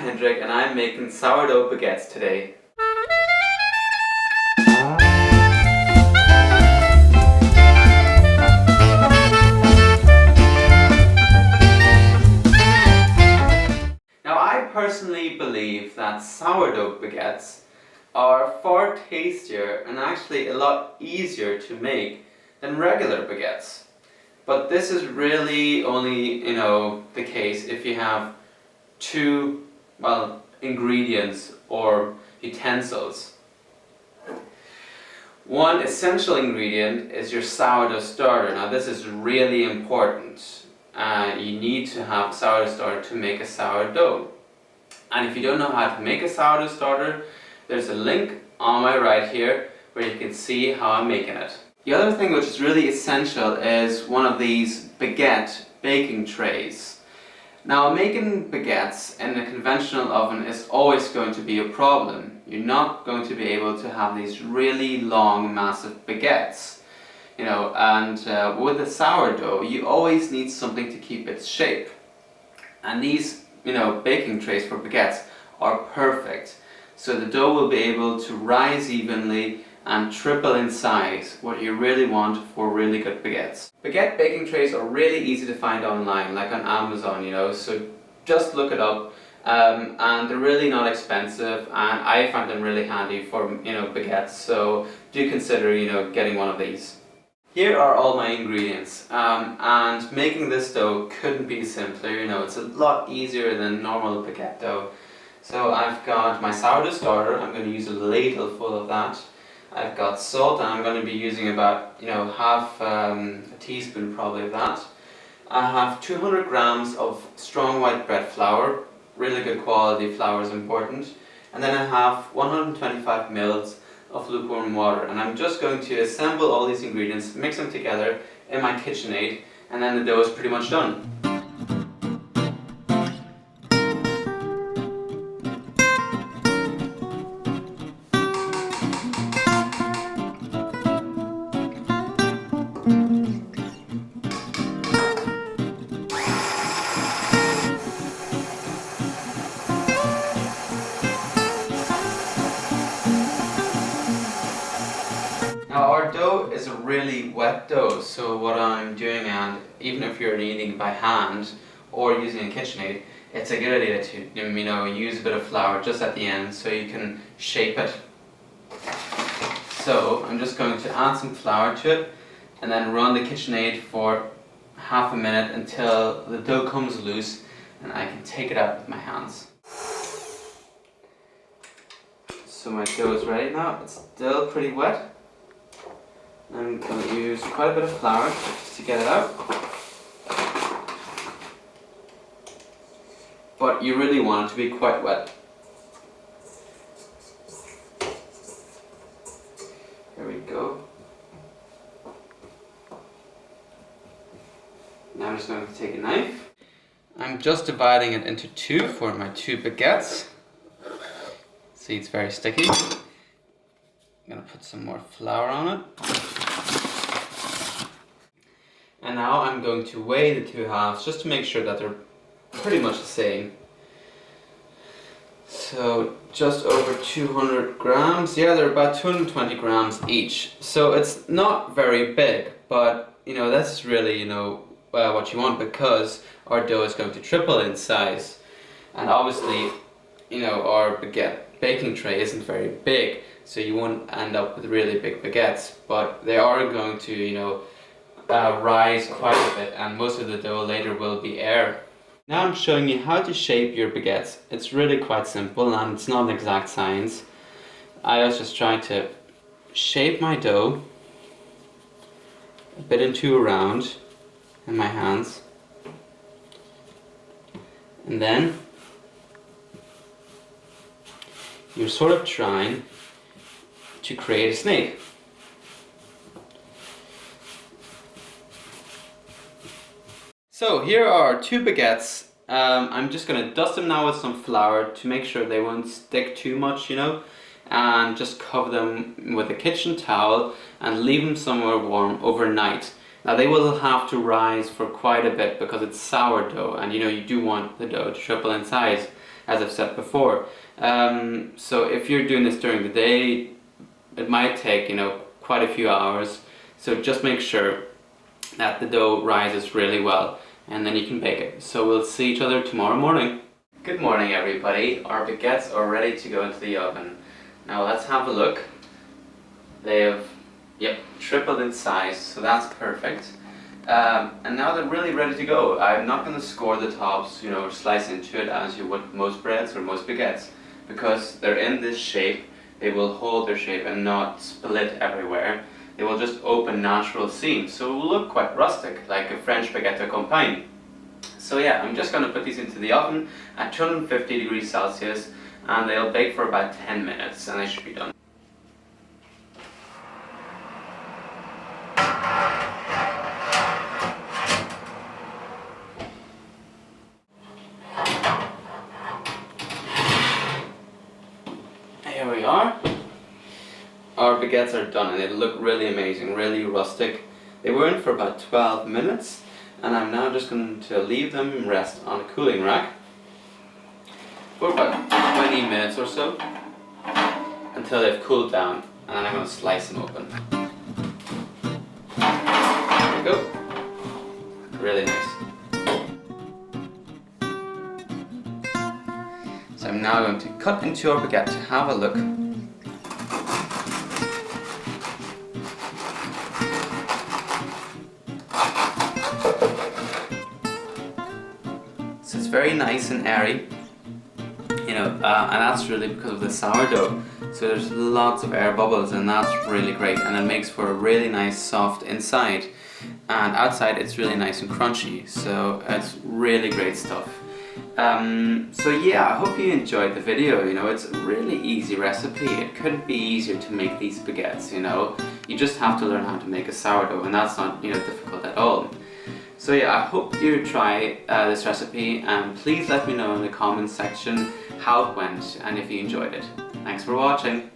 Hendrik and I'm making sourdough baguettes today. Now I personally believe that sourdough baguettes are far tastier and actually a lot easier to make than regular baguettes. But this is really only, the case if you have two, ingredients or utensils. One essential ingredient is your sourdough starter. Now this is really important. You need to have sourdough starter to make a sourdough. And if you don't know how to make a sourdough starter, there's a link on my right here where you can see how I'm making it. The other thing which is really essential is one of these baguette baking trays. Now making baguettes in a conventional oven is always going to be a problem. You're not going to be able to have these really long, massive baguettes. And with the sourdough, you always need something to keep its shape. And these, baking trays for baguettes are perfect. So the dough will be able to rise evenly and triple in size, what you really want for really good baguettes. Baguette baking trays are really easy to find online, like on Amazon, so just look it up. And they're really not expensive, and I find them really handy for, baguettes, so do consider, getting one of these. Here are all my ingredients, and making this dough couldn't be simpler, it's a lot easier than normal baguette dough. So I've got my sourdough starter. I'm going to use a ladle full of that. I've got salt, and I'm going to be using about, half a teaspoon probably of that. I have 200 grams of strong white bread flour. Really good quality flour is important. And then I have 125 mils of lukewarm water. And I'm just going to assemble all these ingredients, mix them together in my KitchenAid, and then the dough is pretty much done. Now our dough is a really wet dough, so what I'm doing, and even if you're kneading by hand or using a KitchenAid, it's a good idea to use a bit of flour just at the end so you can shape it. So I'm just going to add some flour to it and then run the KitchenAid for half a minute until the dough comes loose and I can take it out with my hands. So my dough is ready now. It's still pretty wet. I'm going to use quite a bit of flour just to get it out. But you really want it to be quite wet. Here we go. Now I'm just going to take a knife. I'm just dividing it into two for my two baguettes. See, it's very sticky. I'm going to put some more flour on it. And now I'm going to weigh the two halves just to make sure that they're pretty much the same. So just over 200 grams. Yeah, they're about 220 grams each. So it's not very big, but that's really what you want, because our dough is going to triple in size. And obviously, our baguette baking tray isn't very big, so you won't end up with really big baguettes, but they are going to rise quite a bit, and most of the dough later will be air. Now I'm showing you how to shape your baguettes. It's really quite simple and it's not an exact science. I was just trying to shape my dough a bit into a round in my hands, and then you're sort of trying to create a snake. So here are two baguettes. I'm just going to dust them now with some flour to make sure they won't stick too much, and just cover them with a kitchen towel and leave them somewhere warm overnight. Now they will have to rise for quite a bit because it's sourdough, and you do want the dough to triple in size. as I've said before. So if you're doing this during the day, it might take, you know, quite a few hours. So just make sure that the dough rises really well, and then you can bake it. So we'll see each other tomorrow morning. Good morning, everybody. Our baguettes are ready to go into the oven. Now let's have a look. They have, yep, tripled in size, so that's perfect. And now they're really ready to go. I'm not going to score the tops, you know, or slice into it as you would most breads or most baguettes, because they're in this shape. They will hold their shape and not split everywhere. They will just open natural seams, so it will look quite rustic, like a French baguette à campagne. So yeah, I'm just going to put these into the oven at 250 degrees Celsius, and they'll bake for about 10 minutes, and they should be done. Here we are. Our baguettes are done, and they look really amazing, really rustic. They were in for about 12 minutes, and I'm now just going to leave them rest on a cooling rack for about 20 minutes or so until they've cooled down, and then I'm going to slice them open. There we go. Really nice. So I'm now going to cut into our baguette to have a look. So it's very nice and airy, you know, and that's really because of the sourdough. So there's lots of air bubbles, and that's really great, and it makes for a really nice soft inside, and outside it's really nice and crunchy. So it's really great stuff. So yeah, I hope you enjoyed the video. You know, it's a really easy recipe. It couldn't be easier to make these baguettes, you know. You just have to learn how to make a sourdough, and that's not, you know, difficult at all. So yeah, I hope you try this recipe, and please let me know in the comments section how it went and if you enjoyed it. Thanks for watching.